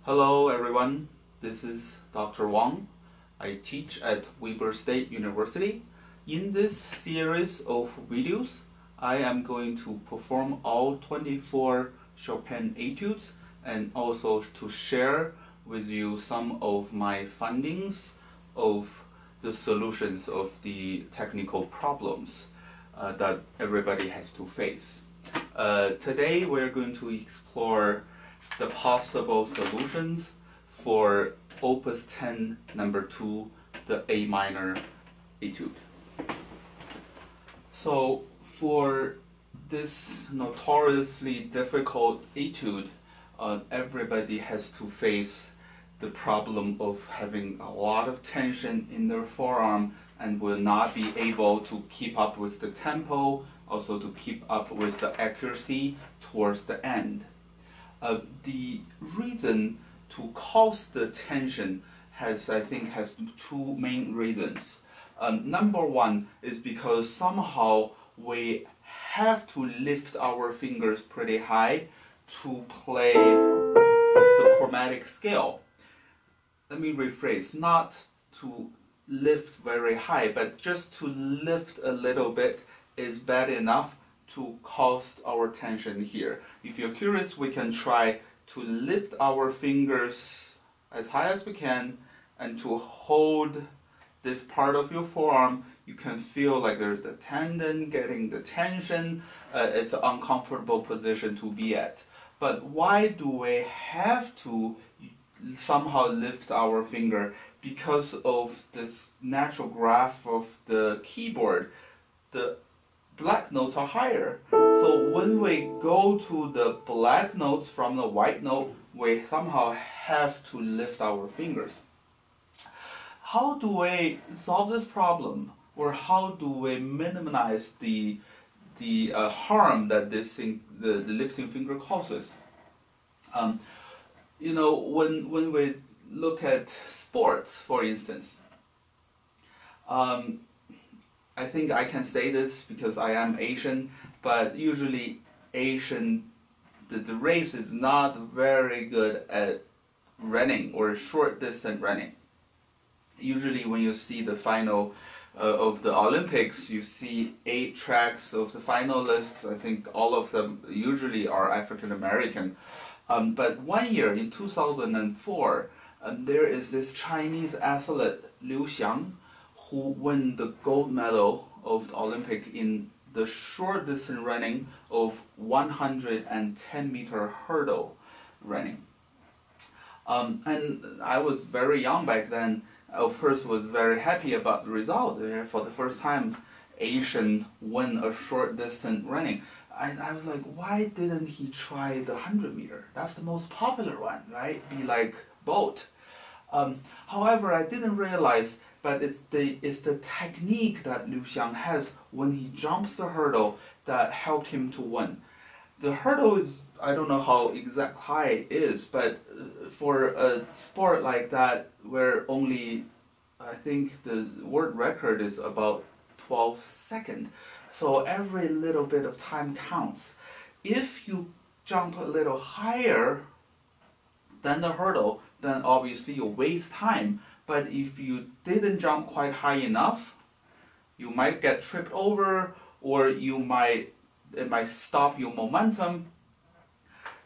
Hello everyone, this is Dr. Wang. I teach at Weber State University. In this series of videos, I am going to perform all 24 Chopin Etudes and also to share with you some of my findings of the solutions of the technical problems that everybody has to face. Today we're going to explore the possible solutions for Opus 10 number 2, the A minor etude. So for this notoriously difficult etude, everybody has to face the problem of having a lot of tension in their forearm and will not be able to keep up with the tempo, also to keep up with the accuracy towards the end. The reason to cause the tension I think has two main reasons. Number one is because somehow we have to lift our fingers pretty high to play the chromatic scale. Let me rephrase, not to lift very high, but just to lift a little bit is bad enough to cause our tension here. If you're curious, we can try to lift our fingers as high as we can and to hold this part of your forearm. You can feel like there's the tendon getting the tension. It's an uncomfortable position to be at. But why do we have to somehow lift our finger? Because of this natural graph of the keyboard, the black notes are higher. So when we go to the black notes from the white note, we somehow have to lift our fingers. How do we solve this problem? Or how do we minimize the harm that this thing, the lifting finger causes? You know, when we look at sports, for instance, I think I can say this because I am Asian, but usually Asian, the race is not very good at running or short distance running. Usually when you see the final of the Olympics, you see 8 tracks of the finalists. I think all of them usually are African American. But one year in 2004, there is this Chinese athlete Liu Xiang who won the gold medal of the Olympic in the short distance running of 110-meter hurdle running. And I was very young back then. Of course, was very happy about the result. For the first time, Asian won a short distance running. I was like, why didn't he try the 100-meter? That's the most popular one, right? Be like Bolt. However, I didn't realize, but it's the technique that Liu Xiang has when he jumps the hurdle that helped him to win. The hurdle is, I don't know how exact high it is, but for a sport like that where only I think the world record is about 12 seconds. So every little bit of time counts. If you jump a little higher than the hurdle, then obviously you waste time. But if you didn't jump quite high enough, you might get tripped over, or it might stop your momentum.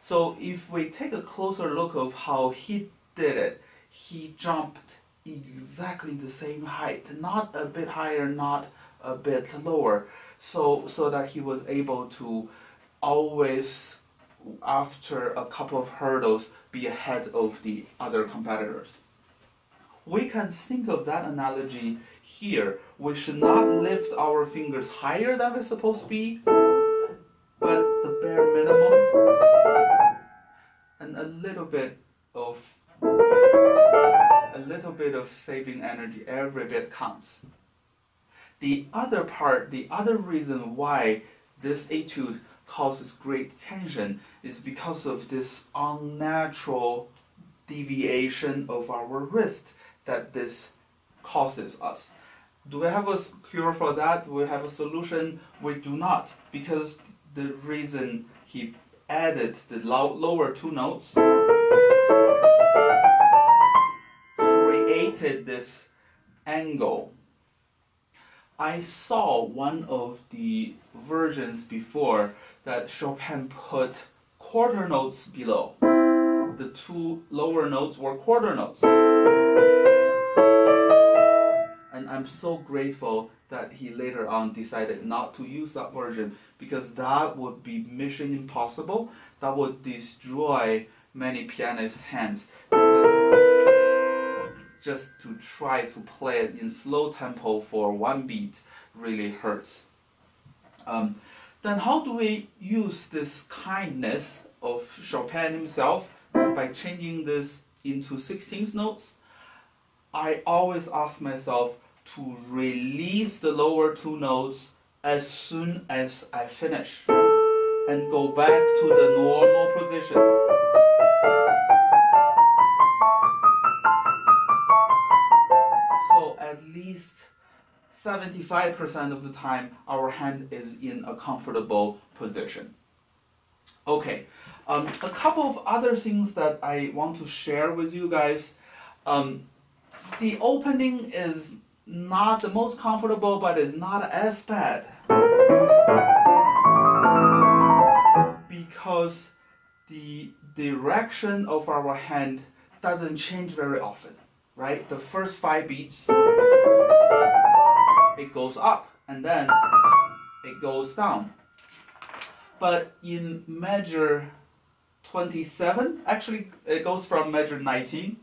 So if we take a closer look of how he did it, he jumped exactly the same height, not a bit higher, not a bit lower, so that he was able to always, after a couple of hurdles, be ahead of the other competitors. We can think of that analogy here. We should not lift our fingers higher than we're supposed to be, but the bare minimum, and a little bit of saving energy. Every bit counts. The other reason why this etude causes great tension is because of this unnatural deviation of our wrist that this causes us. Do we have a cure for that? Do we have a solution? We do not, because the reason he added the lower two notes created this angle. I saw one of the versions before that Chopin put quarter notes below. The two lower notes were quarter notes. And I'm so grateful that he later on decided not to use that version, because that would be mission impossible. That would destroy many pianists' hands. Just to try to play it in slow tempo for one beat really hurts. Then how do we use this kindness of Chopin himself by changing this into 16th notes? I always ask myself to release the lower two notes as soon as I finish and go back to the normal position. So at least 75% of the time our hand is in a comfortable position. Okay, a couple of other things that I want to share with you guys. The opening is not the most comfortable, but it's not as bad, because the direction of our hand doesn't change very often, right? The first 5 beats, it goes up, and then it goes down. But in measure 27, actually it goes from measure 19.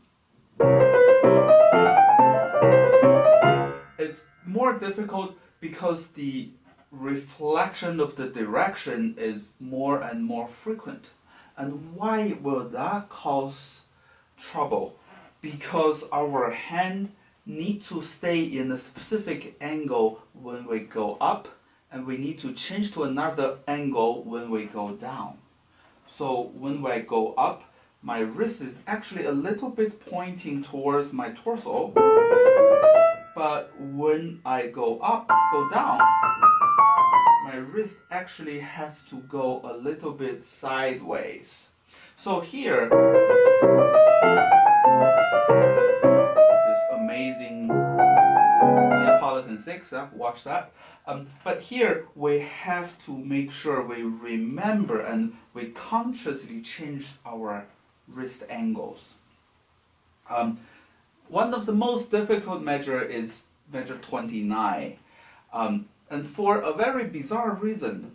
It's more difficult because the reflection of the direction is more and more frequent. And why will that cause trouble? Because our hand needs to stay in a specific angle when we go up, and we need to change to another angle when we go down. So when I go up, my wrist is actually a little bit pointing towards my torso, but when I go down, my wrist actually has to go a little bit sideways. So here, this amazing Neapolitan 6, watch that. But here we have to make sure we remember and we consciously change our wrist angles. One of the most difficult measure is measure 29. And for a very bizarre reason,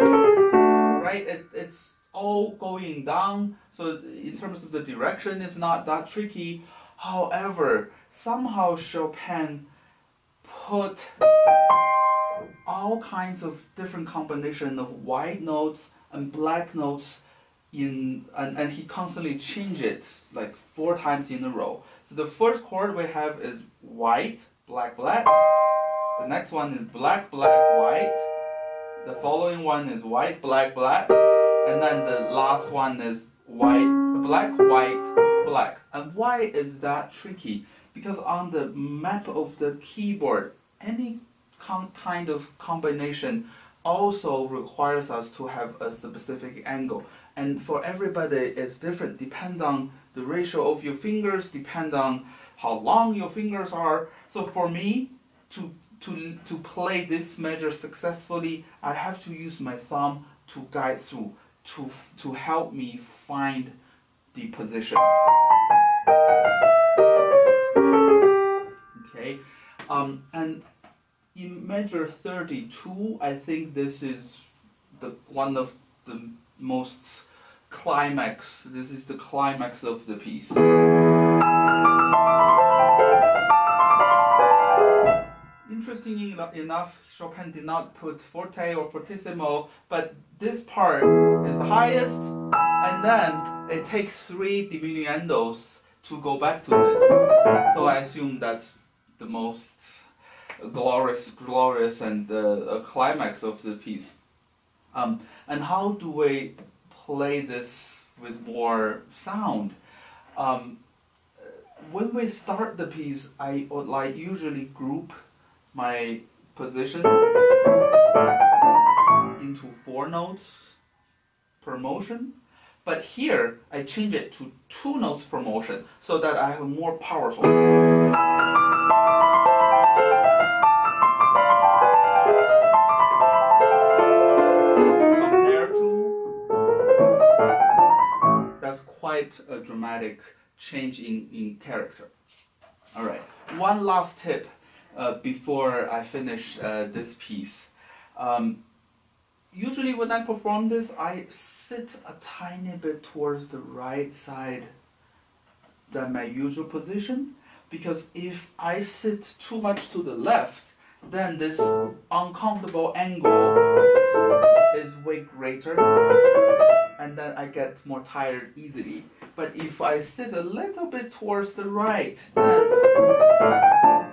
right? It's all going down, so in terms of the direction, it's not that tricky. However, somehow Chopin put all kinds of different combinations of white notes and black notes in, and he constantly changed it like 4 times in a row. So the first chord we have is white, black, black. The next one is black, black, white. The following one is white, black, black. And then the last one is white, black, white, black. And why is that tricky? Because on the map of the keyboard, any kind of combination also requires us to have a specific angle. And for everybody, it's different. Depends on the ratio of your fingers, depends on how long your fingers are. So for me, to play this measure successfully, I have to use my thumb to guide through, to help me find the position. Okay, and in measure 32, I think this is one of the most climax. This is the climax of the piece. Interestingly enough, Chopin did not put forte or fortissimo, but this part is the highest, and then it takes 3 diminuendos to go back to this. So I assume that's the most glorious and the climax of the piece. And how do we play this with more sound? When we start the piece, I would usually group my position into 4 notes per motion. But here, I change it to 2 notes per motion so that I have more powerful. Compared to, that's quite a dramatic change in character. All right, one last tip before I finish this piece. Usually when I perform this, I sit a tiny bit towards the right side than my usual position, because if I sit too much to the left, then this uncomfortable angle is way greater, and then I get more tired easily. But if I sit a little bit towards the right,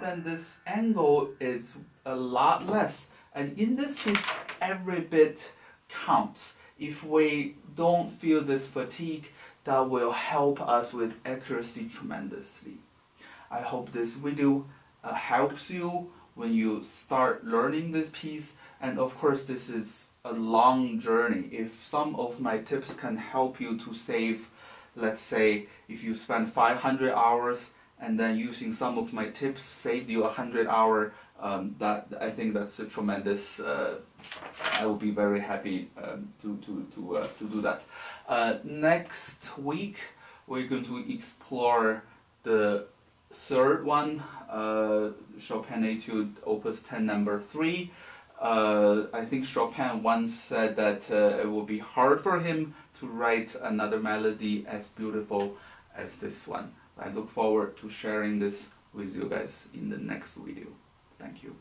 then this angle is a lot less. And in this piece, every bit counts. If we don't feel this fatigue, that will help us with accuracy tremendously. I hope this video helps you when you start learning this piece. And of course, this is a long journey. If some of my tips can help you to save, let's say, if you spend 500 hours and then using some of my tips saves you 100 hours, that I think that's a tremendous. I will be very happy to do that. Next week we're going to explore the 3rd one, Chopin Etude, Opus 10, number 3. I think Chopin once said that it will be hard for him to write another melody as beautiful as this one. I look forward to sharing this with you guys in the next video. Thank you.